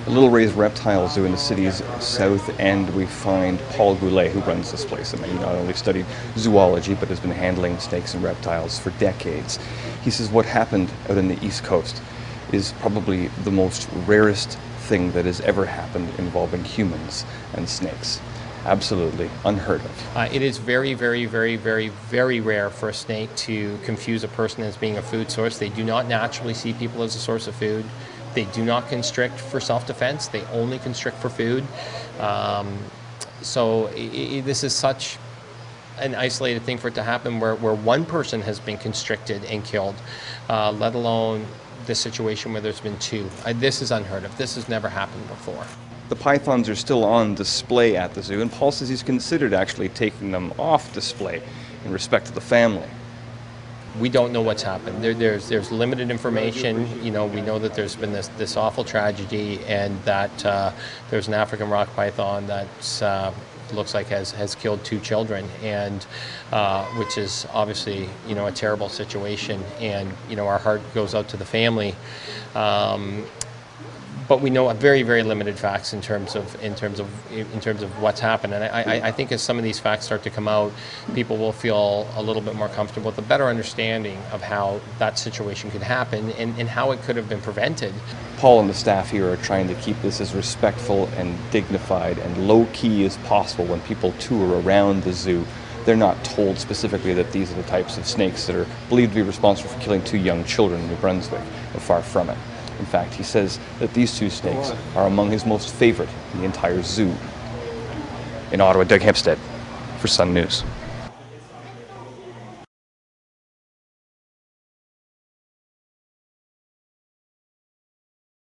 A little raised reptile zoo in the city's south end, we find Paul Goulet, who runs this place. And he not only studied zoology, but has been handling snakes and reptiles for decades. He says what happened out on the East Coast is probably the most rarest thing that has ever happened involving humans and snakes. Absolutely unheard of. It is very, very, very, very, very rare for a snake to confuse a person as being a food source. They do not naturally see people as a source of food. They do not constrict for self-defense. They only constrict for food. This is such an isolated thing for it to happen where one person has been constricted and killed, let alone the situation where there's been two. This is unheard of. This has never happened before. The pythons are still on display at the zoo, and Paul says he's considered actually taking them off display in respect to the family. We don't know what's happened. There's limited information. We know that there's been this awful tragedy, and that there's an African rock python that looks like has killed two children, and which is obviously a terrible situation. And our heart goes out to the family. But we know very, very limited facts in terms of what's happened, and I think as some of these facts start to come out, people will feel a little bit more comfortable with a better understanding of how that situation could happen and how it could have been prevented. Paul and the staff here are trying to keep this as respectful and dignified and low-key as possible when people tour around the zoo. They're not told specifically that these are the types of snakes that are believed to be responsible for killing two young children in New Brunswick, or far from it. In fact, he says that these two snakes are among his most favorite in the entire zoo. In Ottawa, Doug Hempstead for Sun News.